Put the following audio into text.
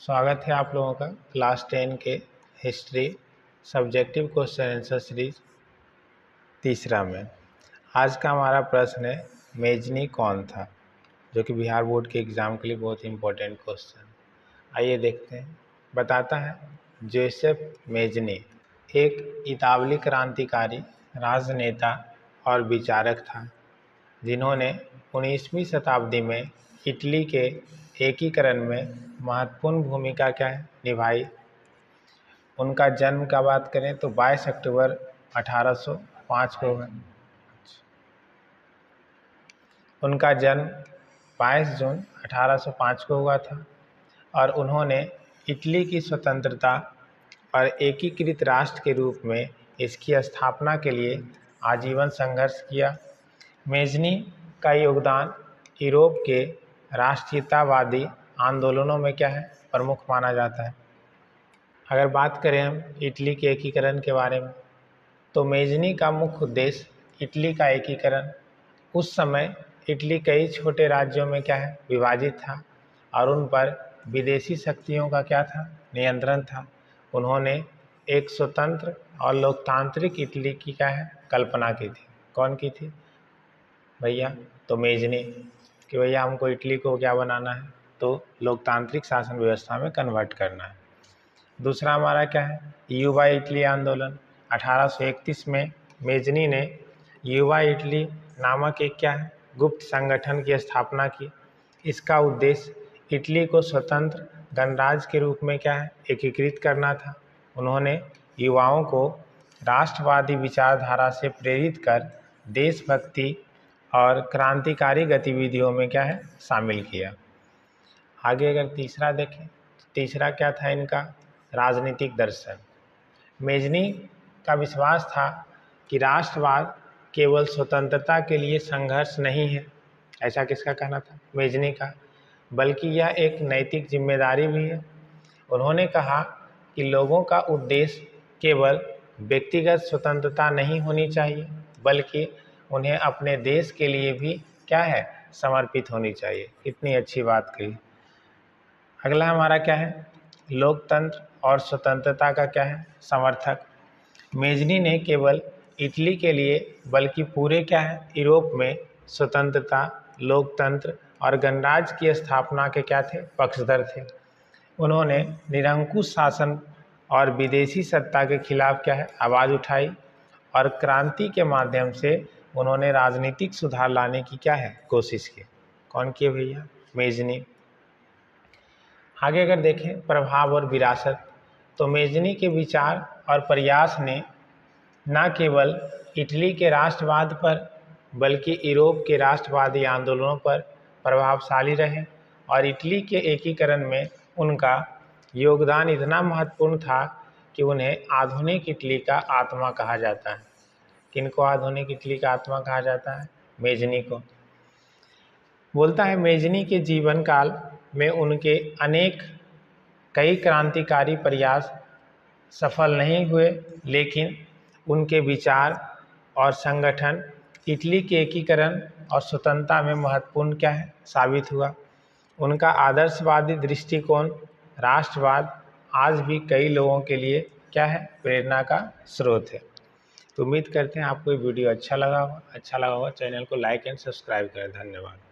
स्वागत है आप लोगों का क्लास 10 के history subjective question answer series तीसरा में। आज का हमारा प्रश्न है मेजनी कौन था, जो कि बिहार बोर्ड के एग्ज़ाम के लिए बहुत इंपॉर्टेंट क्वेश्चन। आइए देखते हैं। बताता है जोसेफ मेजनी एक इतालवी क्रांतिकारी राजनेता और विचारक था, जिन्होंने 19वीं शताब्दी में इटली के एकीकरण में महत्वपूर्ण भूमिका निभाई। उनका जन्म का बात करें तो 22 अक्टूबर 1805 को हुआ। उनका जन्म 22 जून 1805 को हुआ था और उन्होंने इटली की स्वतंत्रता और एकीकृत राष्ट्र के रूप में इसकी स्थापना के लिए आजीवन संघर्ष किया। मेजनी का योगदान यूरोप के राष्ट्रीयतावादी आंदोलनों में प्रमुख माना जाता है। अगर बात करें हम इटली के एकीकरण के बारे में, तो मेजनी का मुख्य उद्देश्य इटली का एकीकरण। उस समय इटली कई छोटे राज्यों में विभाजित था और उन पर विदेशी शक्तियों का नियंत्रण था। उन्होंने एक स्वतंत्र और लोकतांत्रिक इटली की कल्पना की थी। कौन की थी भैया? तो मेजनी, कि भैया हमको इटली को बनाना है, तो लोकतांत्रिक शासन व्यवस्था में कन्वर्ट करना है। दूसरा हमारा युवा इटली आंदोलन। 1831 में मेजनी ने युवा इटली नामक एक गुप्त संगठन की स्थापना की। इसका उद्देश्य इटली को स्वतंत्र गणराज्य के रूप में एकीकृत करना था। उन्होंने युवाओं को राष्ट्रवादी विचारधारा से प्रेरित कर देशभक्ति और क्रांतिकारी गतिविधियों में शामिल किया। आगे अगर तीसरा देखें, तीसरा क्या था इनका? राजनीतिक दर्शन। मेजनी का विश्वास था कि राष्ट्रवाद केवल स्वतंत्रता के लिए संघर्ष नहीं है, ऐसा किसका कहना था? मेजनी का, बल्कि यह एक नैतिक जिम्मेदारी भी है। उन्होंने कहा कि लोगों का उद्देश्य केवल व्यक्तिगत स्वतंत्रता नहीं होनी चाहिए, बल्कि उन्हें अपने देश के लिए भी समर्पित होनी चाहिए। कितनी अच्छी बात कही। अगला हमारा लोकतंत्र और स्वतंत्रता का समर्थक। मेजनी ने केवल इटली के लिए बल्कि पूरे यूरोप में स्वतंत्रता, लोकतंत्र और गणराज्य की स्थापना के पक्षधर थे। उन्होंने निरंकुश शासन और विदेशी सत्ता के खिलाफ आवाज़ उठाई और क्रांति के माध्यम से उन्होंने राजनीतिक सुधार लाने की कोशिश की। कौन किए भैया? मेजनी। आगे अगर देखें प्रभाव और विरासत, तो मेजनी के विचार और प्रयास ने न केवल इटली के राष्ट्रवाद पर बल्कि यूरोप के राष्ट्रवादी आंदोलनों पर प्रभावशाली रहे और इटली के एकीकरण में उनका योगदान इतना महत्वपूर्ण था कि उन्हें आधुनिक इटली का आत्मा कहा जाता है। किनको आधुनिक इटली का आत्मा कहा जाता है? मेजनी को। बोलता है मेजनी के जीवन काल में उनके कई क्रांतिकारी प्रयास सफल नहीं हुए, लेकिन उनके विचार और संगठन इटली के एकीकरण और स्वतंत्रता में महत्वपूर्ण साबित हुआ। उनका आदर्शवादी दृष्टिकोण, राष्ट्रवाद आज भी कई लोगों के लिए प्रेरणा का स्रोत है। तो उम्मीद करते हैं आपको ये वीडियो अच्छा लगा होगा। चैनल को लाइक एंड सब्सक्राइब करें। धन्यवाद।